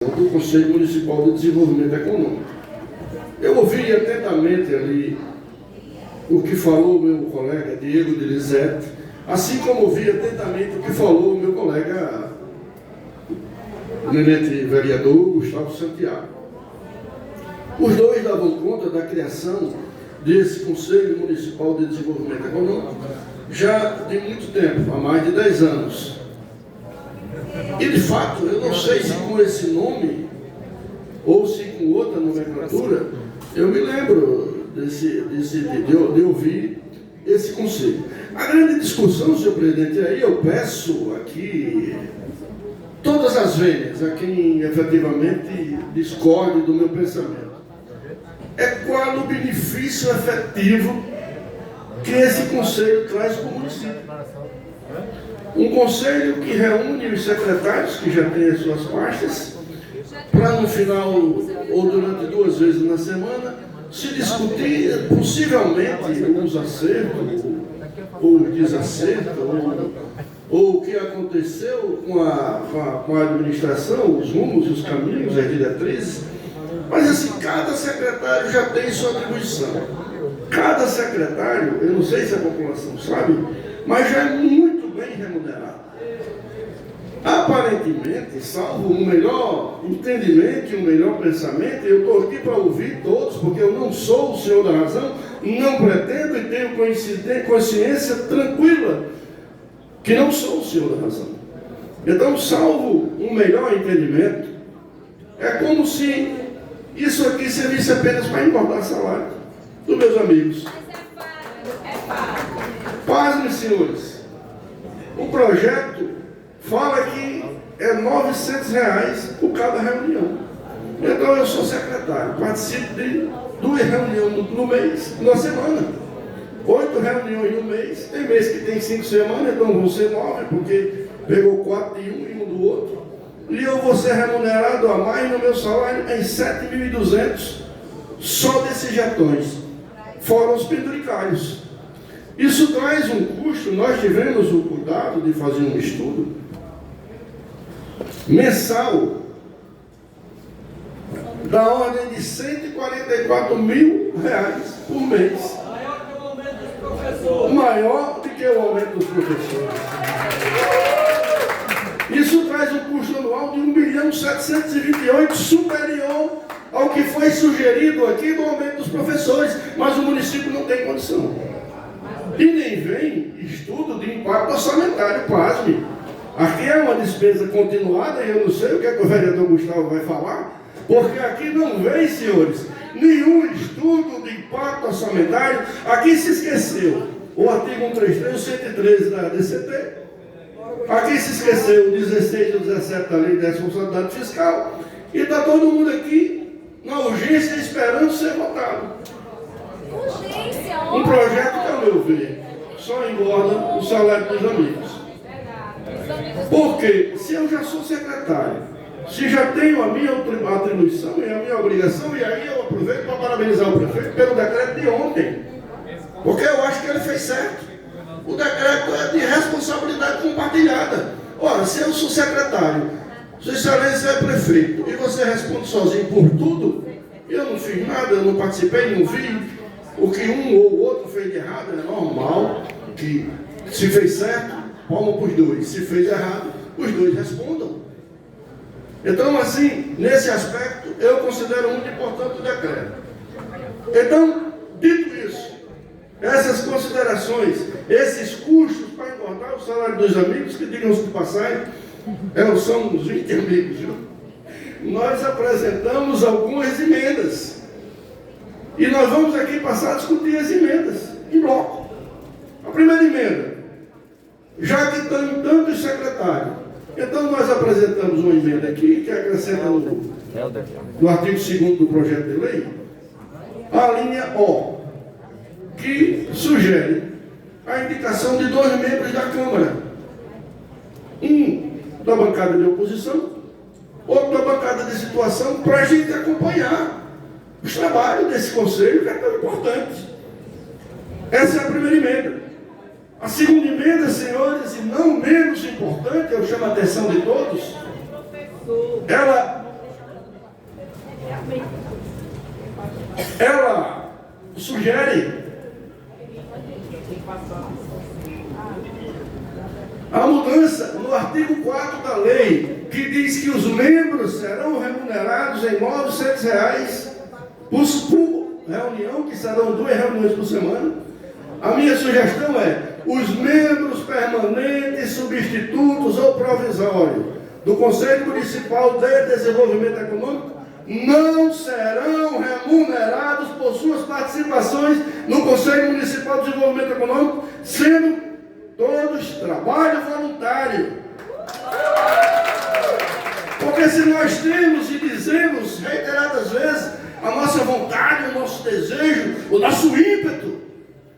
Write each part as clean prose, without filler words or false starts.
do Conselho Municipal de Desenvolvimento Econômico. Eu ouvi atentamente ali o que falou o meu colega Diego de Lizete, assim como ouvi atentamente o que falou o meu colega eminente vereador Gustavo Santiago. Os dois davam conta da criação desse Conselho Municipal de Desenvolvimento Econômico já de muito tempo, há mais de 10 anos. E, de fato, eu não sei se com esse nome ou se com outra nomenclatura, eu me lembro de ouvir esse conselho. A grande discussão, senhor presidente, aí eu peço aqui todas as vênias a quem efetivamente discorde do meu pensamento. É qual o benefício efetivo que esse conselho traz para o município. Um conselho que reúne os secretários, que já têm as suas pastas, para no final, ou durante 2 vezes na semana, se discutir possivelmente os acertos, ou o desacerto, ou o que aconteceu com a administração, os rumos, os caminhos, as diretrizes. Mas assim, cada secretário já tem sua atribuição. Cada secretário, eu não sei se a população sabe, mas já é muito bem remunerado. Aparentemente, salvo um melhor entendimento e um melhor pensamento, eu estou aqui para ouvir todos, porque eu não sou o senhor da razão, não pretendo e tenho consciência tranquila que não sou o senhor da razão. Então, salvo um melhor entendimento, é como se isso aqui servisse apenas para engordar salário dos meus amigos. Pasmem, senhores, o projeto fala que é R$900 por cada reunião. Então eu sou secretário, participo de 2 reuniões no mês, na semana. 8 reuniões no mês, tem mês que tem 5 semanas, então vão ser 9, porque pegou 4 de um e 1 do outro. E eu vou ser remunerado a mais no meu salário em 7.200 só desses jetões, fora os penduricários. Isso traz um custo, nós tivemos o cuidado de fazer um estudo mensal da ordem de R$144 mil por mês. Maior do que o aumento dos professores. Isso traz um custo anual de 1.728.000, superior ao que foi sugerido aqui do aumento dos professores, mas o município não tem condição. E nem vem estudo de impacto orçamentário, pasme. Aqui é uma despesa continuada e eu não sei o que é que o vereador Gustavo vai falar, porque aqui não vem, senhores, nenhum estudo de impacto orçamentário. Aqui se esqueceu o artigo 133, o 113 da DCT. Aqui se esqueceu o 16 e o 17 da Lei de Responsabilidade Fiscal. E está todo mundo aqui na urgência esperando ser votado. Um projeto que, ao meu ver, só engorda o salário dos amigos. Porque se eu já sou secretário, se já tenho a minha atribuição e a minha obrigação, e aí eu aproveito para parabenizar o prefeito pelo decreto de ontem, porque eu acho que ele fez certo. O decreto é de responsabilidade compartilhada. Ora, se eu sou secretário, Sua Excelência é prefeito, e você responde sozinho por tudo, eu não fiz nada, eu não participei, não vi o que um ou outro fez de errado, é normal que se fez certo, palma para os 2. Se fez errado, os 2 respondam. Então, assim, nesse aspecto, eu considero muito importante o decreto. Então, dito isso, essas considerações, esses custos para engordar o salário dos amigos, que digam-se de passagem, são uns 20 amigos, viu? Nós apresentamos algumas emendas. E nós vamos aqui passar a discutir as emendas, em bloco. A primeira emenda, já que estão tantos secretários, então nós apresentamos uma emenda aqui, que acrescenta no artigo 2º do projeto de lei, a linha O, que sugere a indicação de 2 membros da Câmara. Um da bancada de oposição, outro da bancada de situação, para a gente acompanhar os trabalhos desse conselho, que é tão importante. Essa é a primeira emenda. A segunda emenda, senhores, e não menos importante, eu chamo a atenção de todos, ela ela sugere a mudança no artigo 4 da lei, que diz que os membros serão remunerados em R$ 900 por reunião, que serão 2 reuniões por semana. A minha sugestão é: os membros permanentes, substitutos ou provisórios do Conselho Municipal de Desenvolvimento Econômico não serão remunerados por suas participações no Conselho Municipal de Desenvolvimento Econômico, sendo todos trabalho voluntário. Porque se nós temos e dizemos reiteradas vezes a nossa vontade, o nosso desejo, o nosso ímpeto,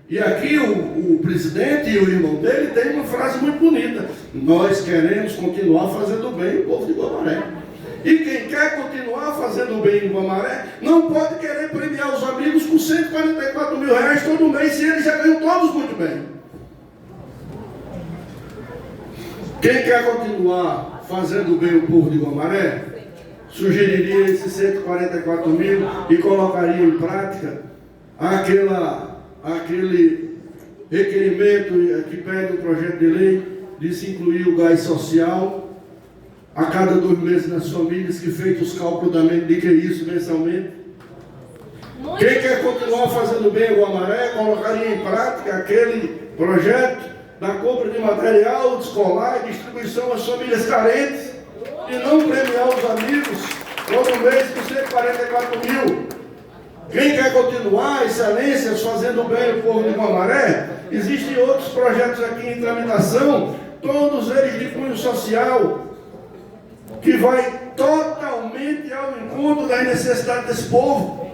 e aqui o presidente e o irmão dele tem uma frase muito bonita: nós queremos continuar fazendo bem o povo de Guamaré. E quem quer continuar fazendo bem em Guamaré não pode querer premiar os amigos com R$144 mil todo mês, se eles já ganham todos muito bem. Quem quer continuar fazendo bem o povo de Guamaré, sugeriria esses 144 mil e colocaria em prática aquele requerimento que pede o projeto de lei de se incluir o gás social a cada 2 meses nas famílias, que feito os cálculos da mente, de que é isso mensalmente. Quem quer continuar fazendo bem o Guamaré, colocaria em prática aquele projeto da compra de material escolar e distribuição às famílias carentes, e não premiar os amigos todo mês com 144 mil. Quem quer continuar, excelências, fazendo bem o povo de Guamaré, existem outros projetos aqui em tramitação, todos eles de cunho social, que vai totalmente ao encontro das necessidades desse povo.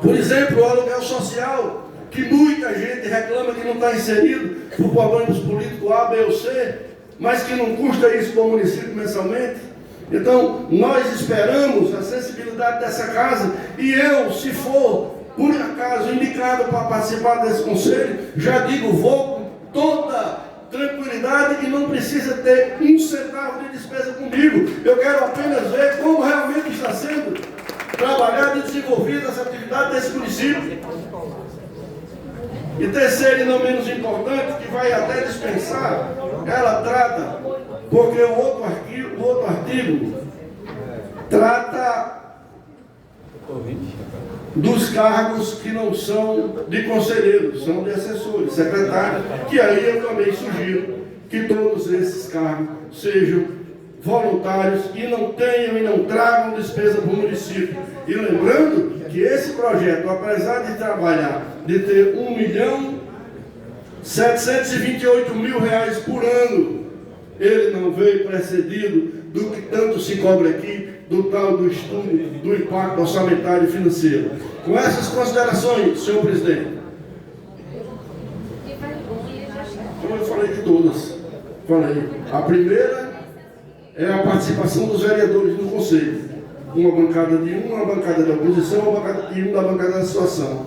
Por exemplo, o aluguel social, que muita gente reclama que não está inserido por problemas políticos A, B ou C, mas que não custa isso para o município mensalmente. Então, nós esperamos a sensibilidade dessa casa, e eu, se for, por acaso, indicado para participar desse conselho, já digo, vou com toda tranquilidade e não precisa ter um centavo de despesa comigo. Eu quero apenas ver como realmente está sendo trabalhada e desenvolvida essa atividade desse município. E terceiro e não menos importante, que vai até dispensar, ela trata, porque o outro artigo trata dos cargos que não são de conselheiros, são de assessores, secretários, que aí eu também sugiro que todos esses cargos sejam voluntários e não tenham e não tragam despesa para o município. E lembrando que esse projeto, apesar de trabalhar, de ter R$1.728.000 por ano, ele não veio precedido do que tanto se cobra aqui, do tal do estudo do impacto orçamentário e financeiro. Com essas considerações, senhor presidente, como eu falei de todas, a primeira é a participação dos vereadores no conselho, uma bancada de uma bancada da oposição, uma bancada de da bancada da situação.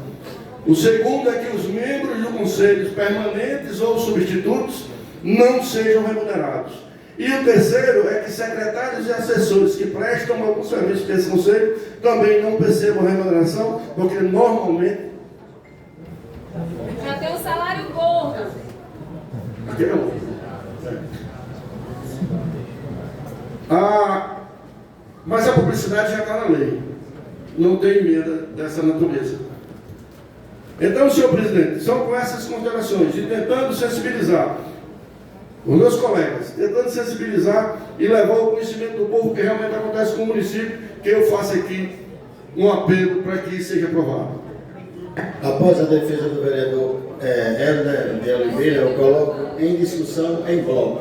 O segundo é que os membros do conselho, permanentes ou substitutos, não sejam remunerados. E o terceiro é que secretários e assessores que prestam algum serviço para esse conselho também não percebam remuneração, porque normalmente já tem um salário gordo. Aqui não. Mas a publicidade já está na lei. Não tem emenda dessa natureza. Então, senhor presidente, são com essas considerações, e tentando sensibilizar os meus colegas, tentando sensibilizar e levar ao conhecimento do povo o que realmente acontece com o município, que eu faço aqui um apelo para que isso seja aprovado. Após a defesa do vereador Helder de Oliveira, eu coloco em discussão em bloco.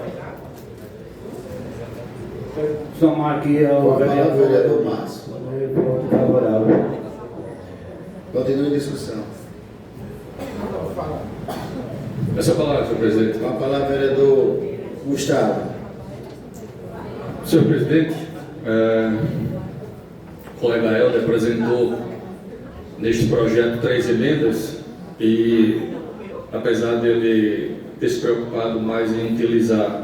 Somar aqui ao vereador Márcio. Voto favorável. Continua em discussão. Essa palavra, senhor presidente. Com a palavra, vereador Gustavo. Senhor presidente, o colega Helder apresentou neste projeto 3 emendas e, apesar dele ter se preocupado mais em utilizar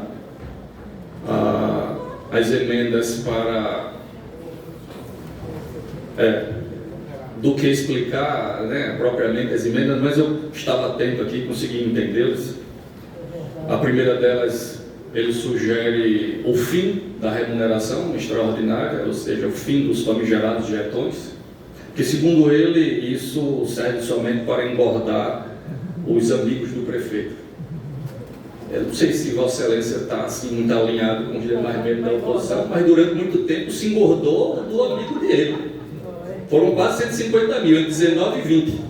as emendas para do que explicar, né, propriamente as emendas, mas eu estava atento aqui e consegui entendê-las. A primeira delas, ele sugere o fim da remuneração extraordinária, ou seja, o fim dos famigerados jetões, que, segundo ele, isso serve somente para engordar os amigos do prefeito. Eu não sei se Vossa Excelência está assim, muito alinhado com os demais membros da oposição, mas durante muito tempo se engordou do amigo dele. Foram quase 150 mil, entre 19 e 20.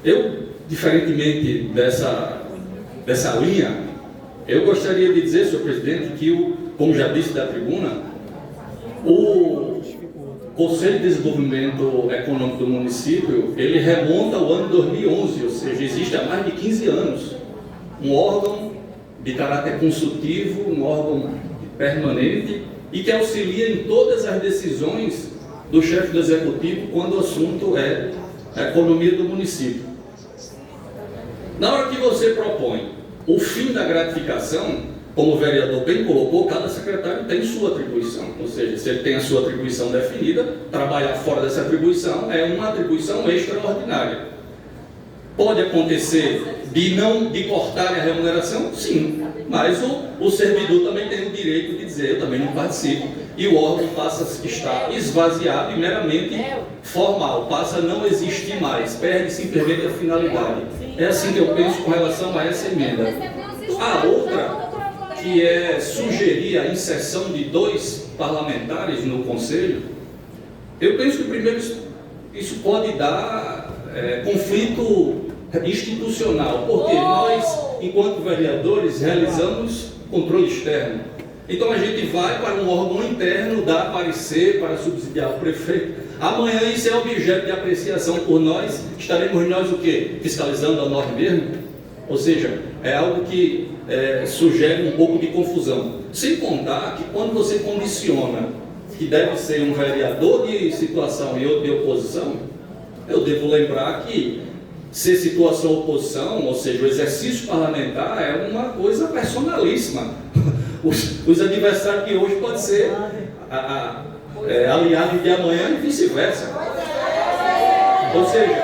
Eu, diferentemente dessa linha, eu gostaria de dizer, senhor presidente, que, como já disse da tribuna, o Conselho de Desenvolvimento Econômico do município, ele remonta ao ano 2011, ou seja, existe há mais de 15 anos, um órgão de caráter consultivo, um órgão permanente e que auxilia em todas as decisões do chefe do executivo quando o assunto é a economia do município. Na hora que você propõe o fim da gratificação, como o vereador bem colocou, cada secretário tem sua atribuição, ou seja, se ele tem a sua atribuição definida, trabalhar fora dessa atribuição é uma atribuição extraordinária. Pode acontecer de cortarem a remuneração? Sim, mas o servidor também tem o direito de dizer, eu também não participo, e o órgão passa a estar esvaziado e meramente formal, passa a não existir mais, perde simplesmente a finalidade. É assim que eu penso com relação a essa emenda. A outra, que é sugerir a inserção de 2 parlamentares no Conselho, eu penso que primeiro isso pode dar conflito institucional, porque nós, enquanto vereadores, realizamos controle externo. Então a gente vai para um órgão interno dar parecer para subsidiar o prefeito. Amanhã isso é objeto de apreciação por nós, estaremos nós o quê? Fiscalizando a nós mesmos? Ou seja, é algo que sugere um pouco de confusão. Sem contar que quando você condiciona que deve ser um vereador de situação e outro de oposição, eu devo lembrar que ser situação oposição, ou seja, o exercício parlamentar é uma coisa personalíssima. Os adversários de hoje podem ser aliados de amanhã e vice-versa. Ou seja,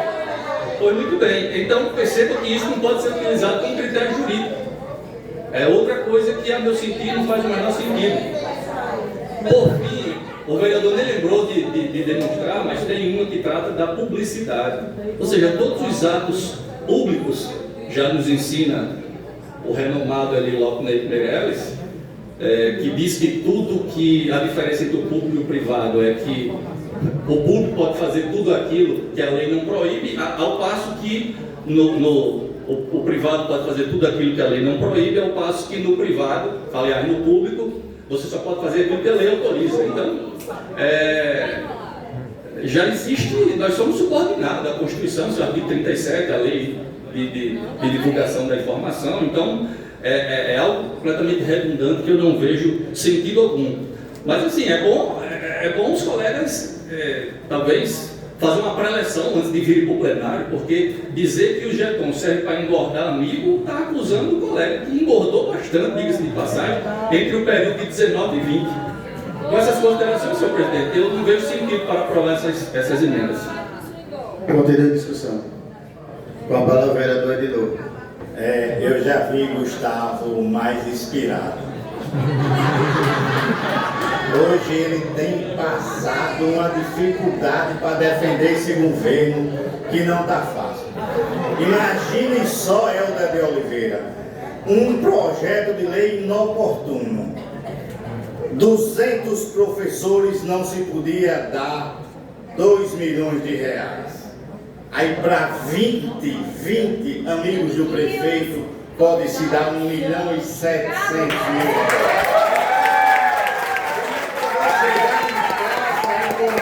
pois muito bem, então perceba que isso não pode ser utilizado como critério jurídico. É outra coisa que, a meu sentido, não faz o menor sentido. Por fim, o vereador nem lembrou de demonstrar, mas tem uma que trata da publicidade. Ou seja, todos os atos públicos, já nos ensina o renomado Elilop Meirelles, que diz que a diferença entre o público e o privado é que o público pode fazer tudo aquilo que a lei não proíbe, ao passo que o privado pode fazer tudo aquilo que a lei não proíbe, ao passo que no privado, aliás, no público, você só pode fazer aquilo que a lei autoriza. Então, já existe, nós somos subordinados à Constituição, o artigo 37, a lei de divulgação da informação. Então, é algo completamente redundante que eu não vejo sentido algum. Mas, assim, é bom os colegas, talvez, fazer uma pré-eleção antes de vir para o plenário, porque dizer que o jeton serve para engordar amigo, está acusando o colega que engordou bastante, diga-se de passagem, entre o período de 19 e 20. Com essas considerações, senhor presidente, eu não vejo sentido para aprovar essas emendas. Continua a discussão. Com a palavra, o vereador Edilor. Eu já vi Gustavo mais inspirado. Hoje ele tem passado uma dificuldade para defender esse governo que não está fácil. Imagine só, Helder de Oliveira, um projeto de lei inoportuno. 200 professores não se podia dar 2 milhões de reais. Aí para 20 amigos do prefeito pode se dar 1.700.000 reais.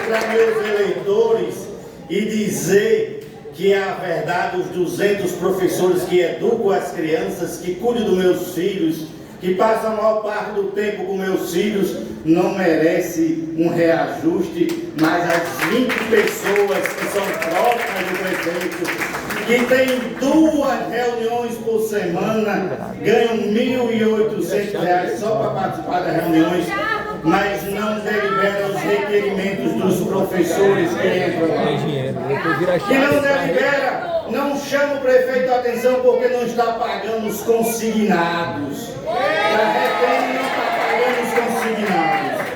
Para meus eleitores e dizer que é a verdade, os 200 professores que educam as crianças, que cuidam dos meus filhos, que passam a maior parte do tempo com meus filhos, não merece um reajuste, mas as 20 pessoas que são próximas do prefeito, que tem 2 reuniões por semana, ganham R$1.800 só para participar das reuniões, mas não deliberam os requerimentos professores que entram lá. Que não delibera, não chama o prefeito a atenção porque não está pagando os consignados. A Retém não está pagando os consignados.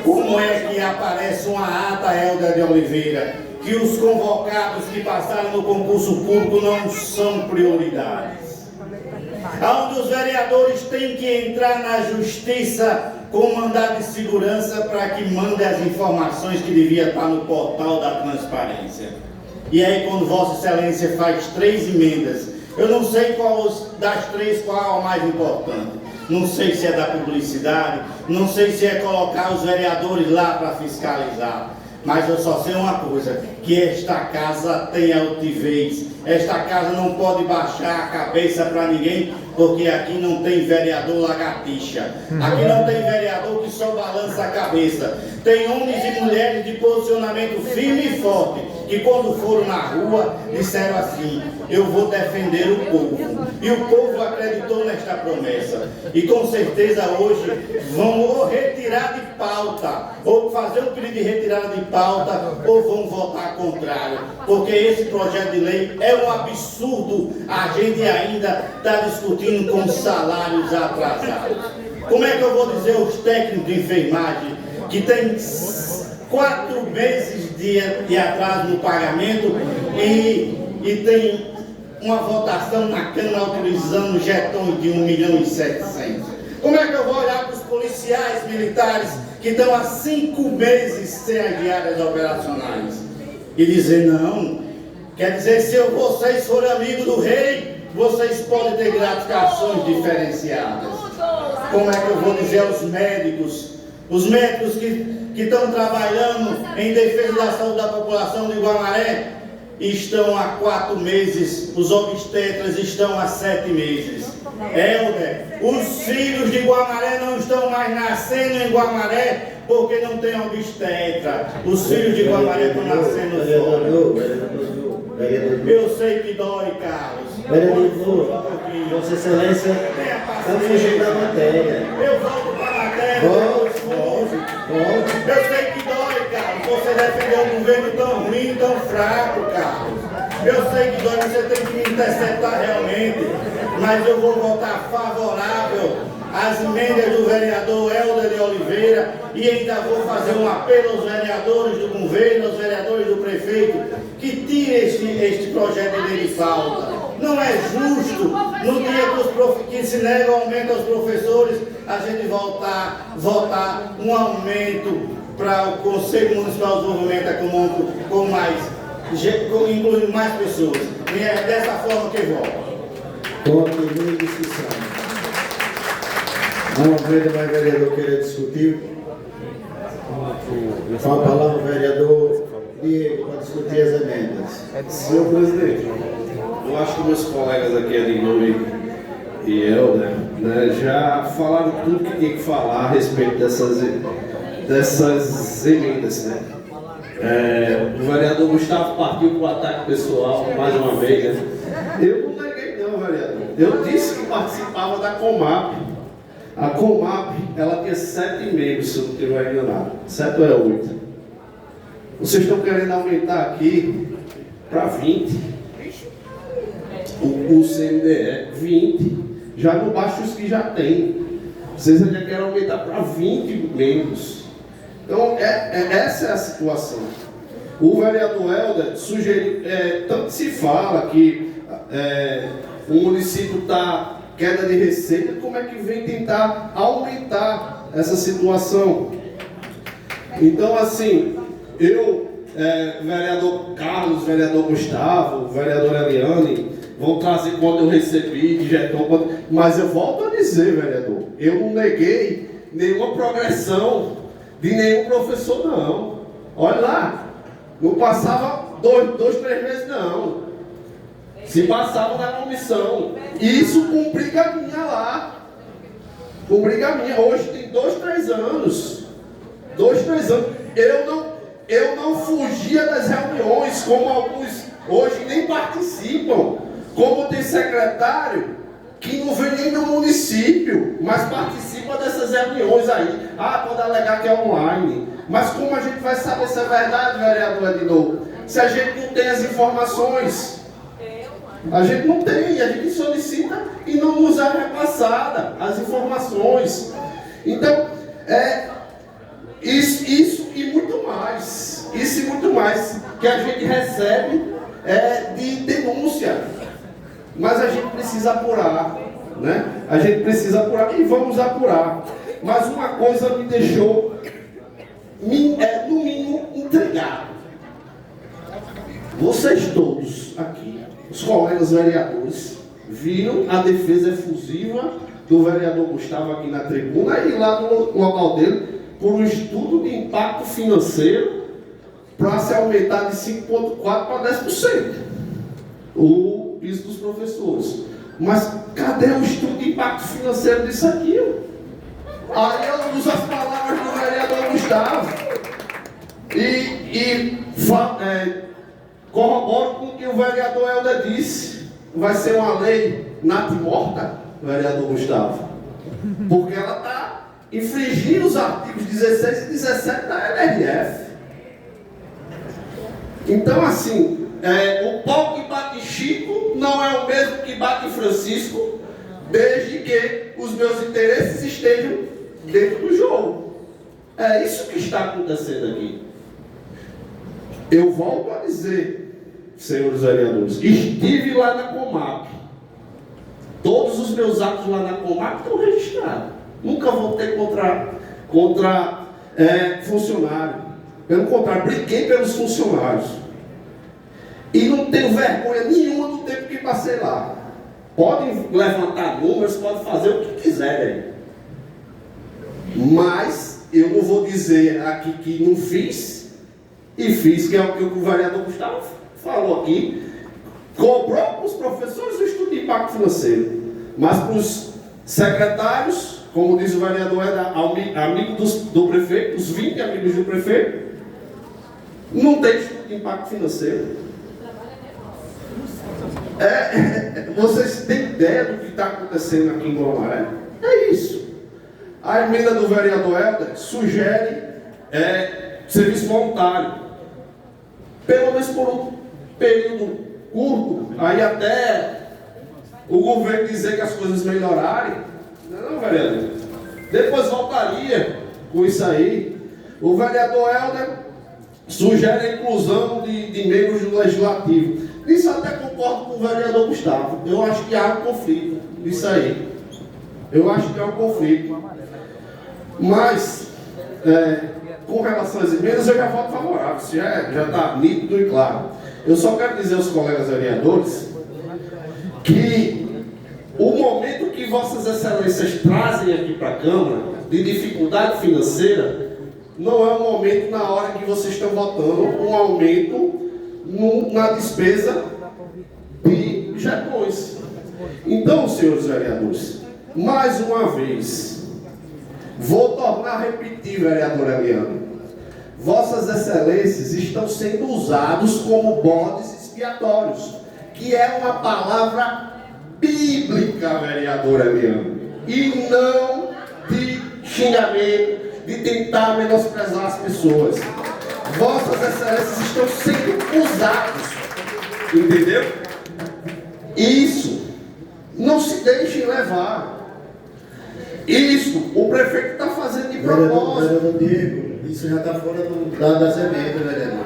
Como é que aparece uma ata, Helder de Oliveira, que os convocados que passaram no concurso público não são prioridades? Onde os vereadores têm que entrar na justiça com mandado de segurança para que mande as informações que devia estar no portal da transparência. E aí, quando Vossa Excelência faz 3 emendas, eu não sei qual das 3 qual é a mais importante. Não sei se é da publicidade, não sei se é colocar os vereadores lá para fiscalizar. Mas eu só sei uma coisa, que esta casa tem altivez. Esta casa não pode baixar a cabeça para ninguém, porque aqui não tem vereador lagartixa. Aqui não tem vereador que só balança a cabeça. Tem homens e mulheres de posicionamento firme e forte, que quando foram na rua, disseram assim: eu vou defender o povo. E o povo acreditou nesta promessa. E com certeza hoje vão ou retirar de pauta, ou fazer um pedido de retirada de pauta, ou vão votar contrário. Porque esse projeto de lei é um absurdo. A gente ainda está discutindo com salários atrasados. Como é que eu vou dizer aos técnicos de enfermagem que tem 4 meses de atraso no pagamento e tem uma votação na Câmara autorizando jetões de 1.700.000? Como é que eu vou olhar para os policiais militares que estão há 5 meses sem as diárias operacionais e dizer não? Quer dizer, se vocês forem amigos do rei, vocês podem ter gratificações diferenciadas. Como é que eu vou dizer aos médicos, os médicos que estão trabalhando em defesa da saúde da população de Guamaré, estão há 4 meses, os obstetras estão há 7 meses. Helder, os filhos de Guamaré não estão mais nascendo em Guamaré porque não tem obstetra. Os filhos de Guamaré estão nascendo fora. Eu sei que dói, Carlos. Vereador, Vossa Excelência, estamos fugindo da matéria. Eu volto para a matéria. Volte. Eu sei que dói, Carlos. Você defendeu um governo tão ruim, tão fraco, Carlos. Eu sei que dói, você tem que me interceptar realmente. Mas eu vou votar favorável às emendas do vereador Helder de Oliveira e ainda vou fazer um apelo aos vereadores do governo, aos vereadores do prefeito, que tire este projeto de lei de falta. Não é justo, no dia que se nega o aumento aos professores, a gente votar um aumento para o Conselho Municipal de Desenvolvimento Econômico incluindo mais pessoas. E é dessa forma que voto. Continue a discussão. Não havendo mais vereador queira discutir. Com a palavra o vereador Diego para discutir as emendas. Senhor presidente, eu acho que meus colegas aqui, Adinho e Helder, né, já falaram tudo que tinha que falar a respeito dessas emendas, né? O vereador Gustavo partiu para o ataque pessoal mais uma vez, né? Eu não neguei não, vereador. Eu disse que participava da Comap. A Comap, ela tinha 7 membros, se eu não estiver enganado. 7 ou é 8? Vocês estão querendo aumentar aqui para 20. O CMDE, 20. Já não basta os que já tem. Vocês ainda querem aumentar para 20 membros. Então, essa é a situação. O vereador Helder sugeriu, tanto se fala que o município está queda de receita, como é que vem tentar aumentar essa situação? Então, assim, vereador Carlos, vereador Gustavo, vereador Eliane, vão trazer quanto eu recebi de jeton, mas eu volto a dizer, vereador, eu não neguei nenhuma progressão de nenhum professor, não. Olha lá, não passava 2, 3 meses, não. Se passava na comissão. Isso com briga minha lá. Com briga minha. Hoje tem 2, 3 anos. 2, 3 anos. Eu não fugia das reuniões, como alguns hoje nem participam. Como tem secretário que não vem nem do município, mas participa dessas reuniões aí. Ah, pode alegar que é online. Mas como a gente vai saber se é verdade, vereador Edinô? Se a gente não tem as informações. A gente não tem, a gente solicita e não nos é repassada as informações. Então, isso e muito mais. Isso e muito mais que a gente recebe de denúncia. Mas a gente precisa apurar, né? A gente precisa apurar e vamos apurar. Mas uma coisa me deixou, no mínimo, intrigado. Vocês todos aqui, os colegas vereadores, viram a defesa efusiva do vereador Gustavo aqui na tribuna e lá no local dele, por um estudo de impacto financeiro para se aumentar de 5,4% para 10% o piso dos professores. Mas cadê o estudo de impacto financeiro disso aqui? Aí eu uso as palavras do vereador Gustavo e corroboro com o que o vereador Helder disse. Vai ser uma lei natimorta, vereador Gustavo, porque ela está infringindo os artigos 16 e 17 da LRF. Então, assim, o pau que bate Chico não é o mesmo que bate Francisco, desde que os meus interesses estejam dentro do jogo. É isso que está acontecendo aqui. Eu volto a dizer, senhores vereadores, estive lá na Comap. Todos os meus atos lá na Comap estão registrados. Nunca votei contra funcionário. Pelo contrário, briguei pelos funcionários. E não tenho vergonha nenhuma do tempo que passei lá. Podem levantar números, podem fazer o que quiserem. Mas eu não vou dizer aqui que não fiz, e fiz, que é o que o vereador Gustavo falou aqui. Cobrou para os professores o estudo de impacto financeiro. Mas para os secretários, como diz o vereador, amigo do prefeito, os 20 amigos do prefeito, não tem estudo de impacto financeiro. Vocês têm ideia do que está acontecendo aqui em Guamaré? É isso. A emenda do vereador Helder sugere serviço voluntário. Pelo menos por um período curto, aí até o governo dizer que as coisas melhorarem. Não, vereador. Depois voltaria com isso aí. O vereador Helder sugere a inclusão de membros do legislativo. Isso até concordo com o vereador Gustavo. Eu acho que há um conflito nisso aí. Eu acho que há um conflito. Mas, com relação às emendas, eu já voto favorável. Isso já está nítido e claro. Eu só quero dizer aos colegas vereadores que o momento que vossas excelências trazem aqui para a Câmara, de dificuldade financeira, não é um momento na hora que vocês estão votando um aumento na despesa de jetões. Então, senhores vereadores, mais uma vez, vou tornar a repetir, vereador Eliane, vossas excelências estão sendo usados como bodes expiatórios, que é uma palavra bíblica, vereador Eliane, e não de xingamento, de tentar menosprezar as pessoas. Vossas excelências estão sendo usados, entendeu? Isso, não se deixem levar. Isso, o prefeito está fazendo de propósito. Vereador Diego, isso já está fora das emendas, vereador.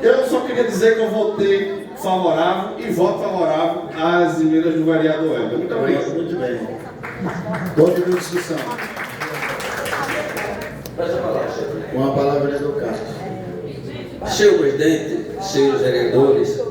Eu só queria dizer que eu votei favorável e voto favorável às emendas do vereador Helder. Muito obrigado. Muito bem. Toda discussão. Com a palavra, vereador Carlos. Senhor presidente, senhores vereadores,